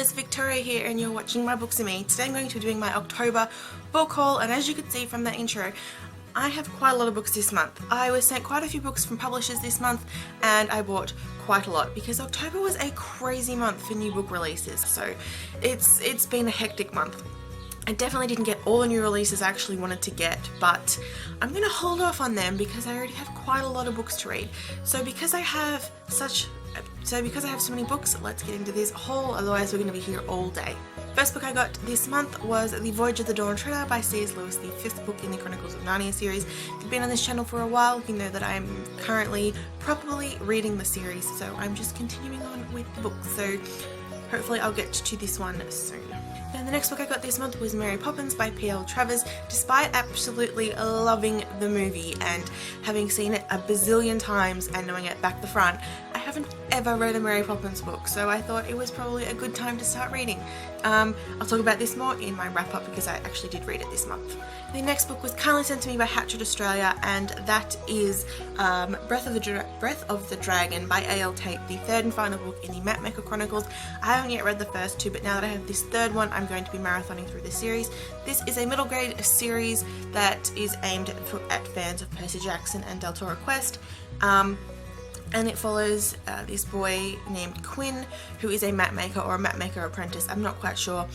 lovers, Victoria here and you're watching My Books and Me. Today I'm going to be doing my October book haul, and as you can see from the intro, I have quite a lot of books this month. I was sent quite a few books from publishers this month and I bought quite a lot because October was a crazy month for new book releases, so it's been a hectic month. I definitely didn't get all the new releases I actually wanted to get, but I'm going to hold off on them because I already have quite a lot of books to read. So because I have so many books, let's get into this haul, otherwise we're going to be here all day. First book I got this month was The Voyage of the Dawn Treader by C.S. Lewis, the 5th book in the Chronicles of Narnia series. If you've been on this channel for a while, you know that I'm currently properly reading the series, so I'm just continuing on with the book, so hopefully I'll get to this one soon. Then the next book I got this month was Mary Poppins by P.L. Travers. Despite absolutely loving the movie and having seen it a bazillion times and knowing it back to front, I haven't ever read a Mary Poppins book, so I thought it was probably a good time to start reading. I'll talk about this more in my wrap up because I actually did read it this month. The next book was kindly sent to me by Hatchet Australia, and that is Breath of the Dragon by A.L. Tate, the third and final book in the Mapmaker Chronicles. I haven't yet read the first two, but now that I have this third one, I'm going to be marathoning through the series. This is a middle grade series that is aimed at fans of Percy Jackson and Deltora Quest. And it follows this boy named Quinn, who is a mapmaker or a mapmaker apprentice, I'm not quite sure,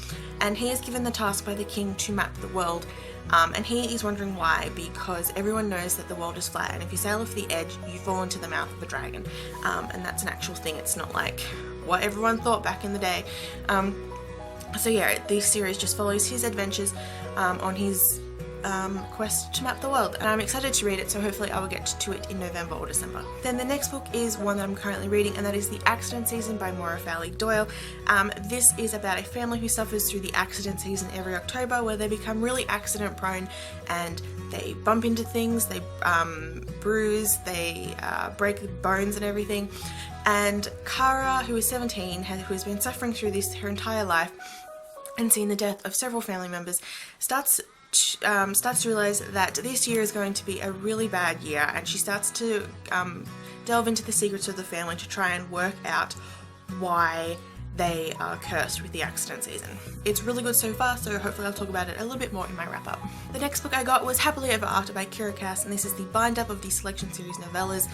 and he is given the task by the king to map the world, and he is wondering why, because everyone knows that the world is flat and if you sail off the edge you fall into the mouth of a dragon, and that's an actual thing, it's not like what everyone thought back in the day. So yeah, this series just follows his adventures on his quest to map the world, and I'm excited to read it, so hopefully I will get to it in November or December. Then the next book is one that I'm currently reading, and that is The Accident Season by Maura Fowley Doyle. This is about a family who suffers through the accident season every October, where they become really accident prone and they bump into things, they bruise, they break bones and everything. And Kara, who is 17, who has been suffering through this her entire life and seen the death of several family members, starts to realize that this year is going to be a really bad year, and she starts to delve into the secrets of the family to try and work out why they are cursed with the accident season. It's really good so far, so hopefully I'll talk about it a little bit more in my wrap up. The next book I got was Happily Ever After by Kira Cass, and this is the bind up of the selection series novellas,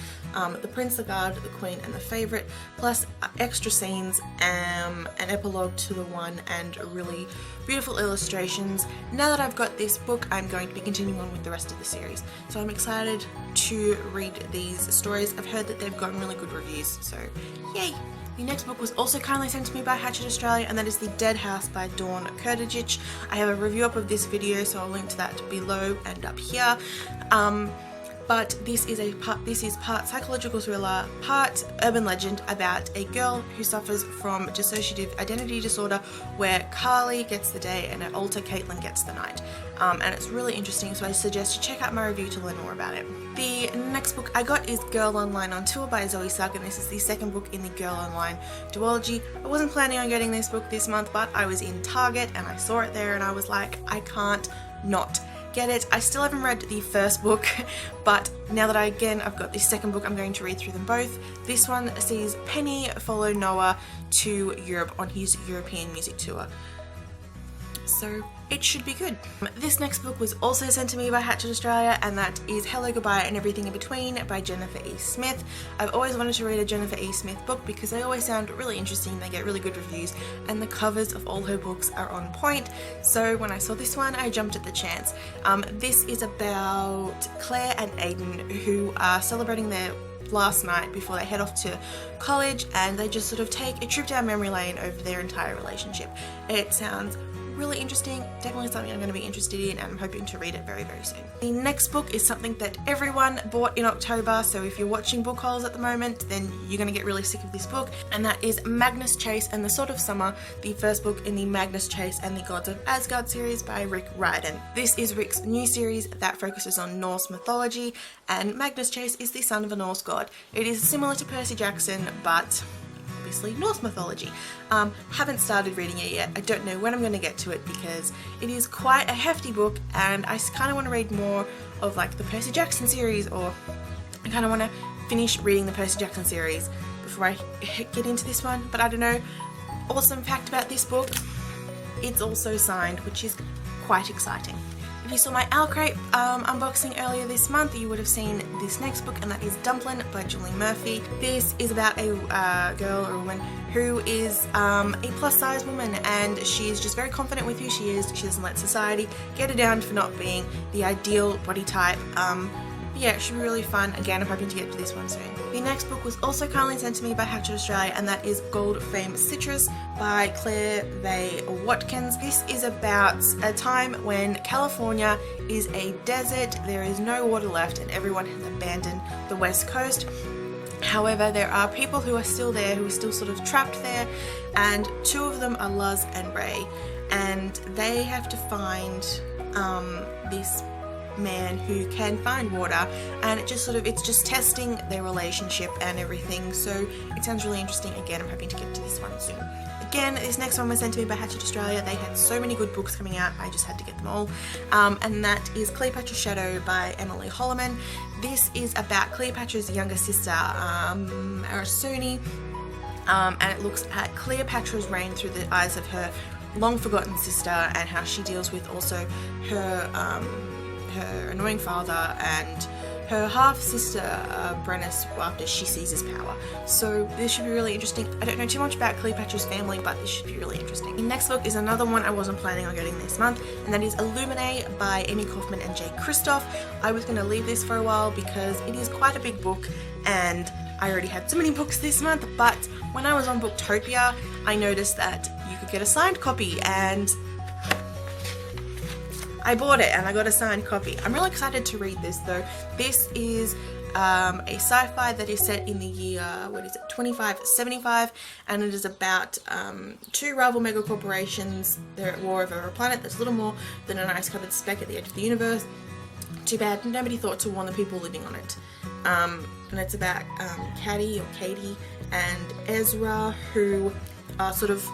The Prince, the Guard, the Queen and the Favourite, plus extra scenes, an epilogue to the one, and really beautiful illustrations. Now that I've got this book, I'm going to be continuing on with the rest of the series, so I'm excited to read these stories. I've heard that they've gotten really good reviews, so yay! The next book was also kindly sent to me by Hatchet Australia, and that is The Dead House by Dawn Kurtajic. I have a review up of this video, so I'll link to that below and up here. But this is part psychological thriller, part urban legend about a girl who suffers from dissociative identity disorder, where Carly gets the day and at Alter Caitlin gets the night. And it's really interesting, so I suggest you check out my review to learn more about it. The next book I got is Girl Online on Tour by Zoe Sugg, and this is the second book in the Girl Online duology. I wasn't planning on getting this book this month, but I was in Target and I saw it there and I was like, I can't not get it. I still haven't read the first book, but now that I've got this second book, I'm going to read through them both. This one sees Penny follow Noah to Europe on his European music tour, so it should be good. This next book was also sent to me by Hatchet Australia, and that is Hello, Goodbye and Everything in Between by Jennifer E. Smith. I've always wanted to read a Jennifer E. Smith book because they always sound really interesting, they get really good reviews, and the covers of all her books are on point, so when I saw this one I jumped at the chance. This is about Claire and Aiden, who are celebrating their last night before they head off to college, and they just sort of take a trip down memory lane over their entire relationship. It sounds really interesting, definitely something I'm going to be interested in, and I'm hoping to read it very, very soon. The next book is something that everyone bought in October, so if you're watching book hauls at the moment, then you're going to get really sick of this book, and that is Magnus Chase and the Sword of Summer, the first book in the Magnus Chase and the Gods of Asgard series by Rick Riordan. This is Rick's new series that focuses on Norse mythology, and Magnus Chase is the son of a Norse god. It is similar to Percy Jackson, but obviously Norse mythology. Haven't started reading it yet. I don't know when I'm going to get to it because it is quite a hefty book, and I kind of want to read more of like the Percy Jackson series, or I kind of want to finish reading the Percy Jackson series before I get into this one, but I don't know. awesome fact about this book, it's also signed, which is quite exciting. If you saw my Owl Crate unboxing earlier this month, you would have seen this next book, and that is Dumplin' by Julie Murphy. This is about a girl or a woman who is a plus size woman, and she is just very confident with who she is. She doesn't let society get her down for not being the ideal body type. Yeah, it should be really fun. Again, I'm hoping to get to this one soon. The next book was also kindly sent to me by Hatchet Australia, and that is Gold Fame Citrus by Claire Vaye Watkins. This is about a time when California is a desert, there is no water left, and everyone has abandoned the West Coast. However, there are people who are still there, who are still sort of trapped there, and two of them are Luz and Ray, and they have to find this man who can find water, and it's just testing their relationship and everything. So it sounds really interesting. Again, I'm hoping to get to this one soon. Again, this next one was sent to me by Hatchet Australia. They had so many good books coming out, I just had to get them all. And that is Cleopatra's Shadow by Emily Holloman. This is about Cleopatra's younger sister, Arasuni, and it looks at Cleopatra's reign through the eyes of her long forgotten sister, and how she deals with also her annoying father and her half-sister Brennus after she seizes power. So this should be really interesting. I don't know too much about Cleopatra's family, but this should be really interesting. The next book is another one I wasn't planning on getting this month, and that is Illuminae by Amy Kaufman and Jay Kristoff. I was going to leave this for a while because it is quite a big book, and I already had so many books this month, but when I was on Booktopia, I noticed that you could get a signed copy, and I bought it and I got a signed copy. I'm really excited to read this though. This is a sci-fi that is set in the year, 2575, and it is about two rival megacorporations. They're at war over a planet that's little more than an ice-covered speck at the edge of the universe. Too bad nobody thought to warn the people living on it. And it's about Katie and Ezra, who are sort of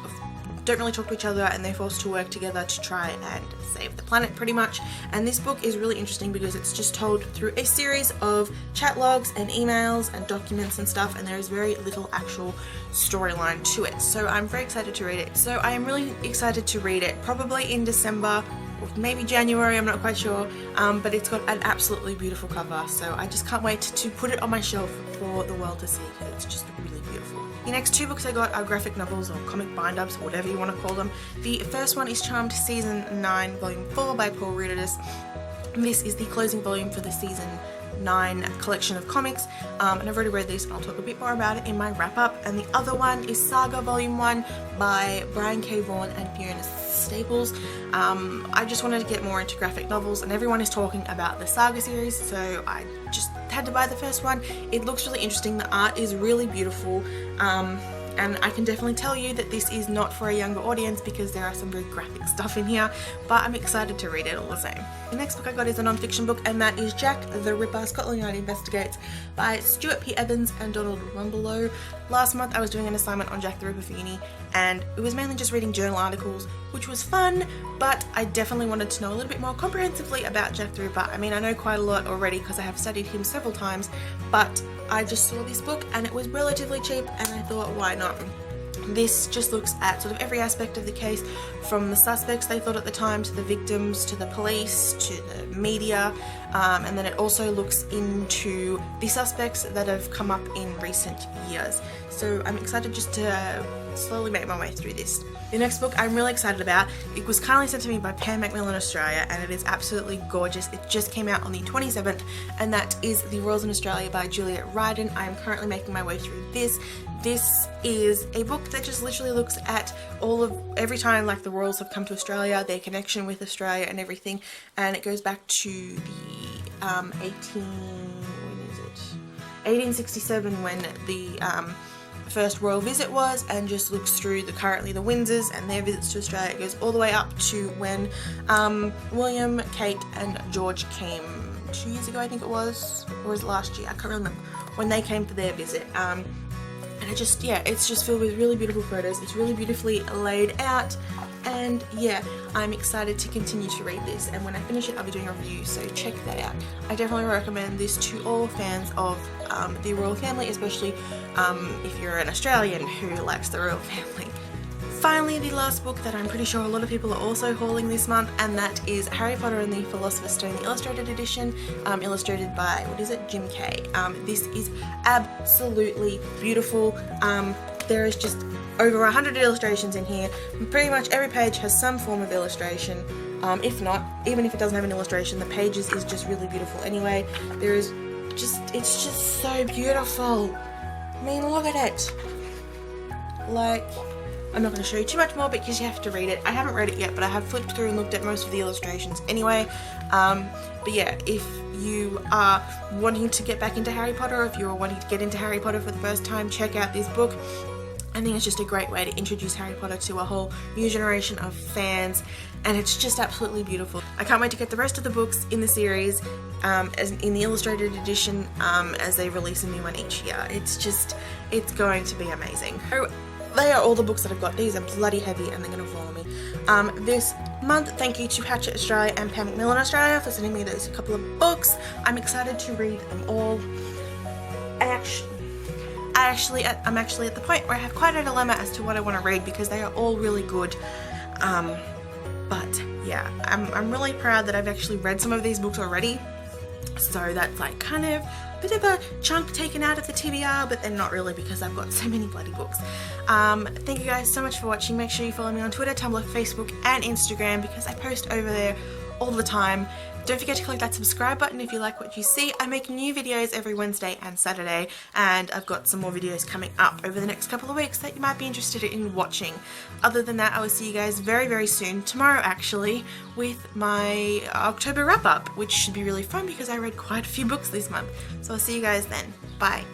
don't really talk to each other, and they're forced to work together to try and save the planet pretty much. And this book is really interesting because it's just told through a series of chat logs and emails and documents and stuff, and there is very little actual storyline to it. So I'm very excited to read it. So I am really excited to read it, probably in December or maybe January, I'm not quite sure, but it's got an absolutely beautiful cover, so I just can't wait to put it on my shelf for the world to see, because it's just really beautiful. The next two books I got are graphic novels or comic bind-ups, whatever you want to call them. The first one is Charmed Season 9 Volume 4 by Paul Reedus. This is the closing volume for the Season 9 collection of comics, and I've already read this. I'll talk a bit more about it in my wrap-up. And the other one is Saga Volume 1 by Brian K. Vaughan and Fiona Staples. I just wanted to get more into graphic novels, and everyone is talking about the Saga series, so I just had to buy the first one. It looks really interesting. The art is really beautiful, and I can definitely tell you that this is not for a younger audience because there are some very graphic stuff in here, but I'm excited to read it all the same. The next book I got is a non-fiction book, and that is Jack the Ripper, Scotland Yard Investigates by Stuart P. Evans and Donald Rumbelow. Last month I was doing an assignment on Jack the Ripper for uni, and it was mainly just reading journal articles, which was fun, but I definitely wanted to know a little bit more comprehensively about Jack the Ripper. I mean, I know quite a lot already because I have studied him several times, but I just saw this book and it was relatively cheap, and I thought, why not? This just looks at sort of every aspect of the case, from the suspects they thought at the time, to the victims, to the police, to the media, and then it also looks into the suspects that have come up in recent years. So I'm excited just to slowly make my way through this. The next book I'm really excited about, it was kindly sent to me by Pam Macmillan Australia, and it is absolutely gorgeous. It just came out on the 27th, and that is The Royals in Australia by Juliet Ryden. I am currently making my way through this. This is a book that just literally looks at every time like the royals have come to Australia, their connection with Australia and everything, and it goes back to the 1867 when the first royal visit was, and just looks through currently the Windsors and their visits to Australia. It goes all the way up to when William, Kate and George came 2 years ago, I think it was, or was it last year? I can't remember, when they came for their visit. And it's just filled with really beautiful photos. It's really beautifully laid out, and yeah, I'm excited to continue to read this, and when I finish it I'll be doing a review, so check that out. I definitely recommend this to all fans of the royal family, especially if you're an Australian who likes the royal family. finally, the last book that I'm pretty sure a lot of people are also hauling this month, and that is Harry Potter and the Philosopher's Stone, the illustrated edition, illustrated by, what is it, Jim Kay. This is absolutely beautiful. There is just over 100 illustrations in here. Pretty much every page has some form of illustration. If not, even if it doesn't have an illustration, the pages is just really beautiful anyway. It's just so beautiful. I mean, look at it. Like, I'm not going to show you too much more because you have to read it. I haven't read it yet, but I have flipped through and looked at most of the illustrations anyway. But yeah, if you are wanting to get back into Harry Potter, or if you're wanting to get into Harry Potter for the first time, check out this book. I think it's just a great way to introduce Harry Potter to a whole new generation of fans, and it's just absolutely beautiful. I can't wait to get the rest of the books in the series in the illustrated edition as they release a new one each year. It's going to be amazing. So, they are all the books that I've got. These are bloody heavy and they're going to follow me. This month, thank you to Hatchet Australia and Pam McMillan Australia for sending me those couple of books. I'm excited to read them all. I'm actually at the point where I have quite a dilemma as to what I want to read because they are all really good. But yeah, I'm really proud that I've actually read some of these books already. So that's like kind of a bit of a chunk taken out of the TBR, but then not really because I've got so many bloody books. Thank you guys so much for watching. Make sure you follow me on Twitter, Tumblr, Facebook and Instagram because I post over there all the time. Don't forget to click that subscribe button if you like what you see. I make new videos every Wednesday and Saturday, and I've got some more videos coming up over the next couple of weeks that you might be interested in watching. Other than that, I will see you guys very, very soon, tomorrow actually, with my October wrap-up, which should be really fun because I read quite a few books this month. So I'll see you guys then. Bye.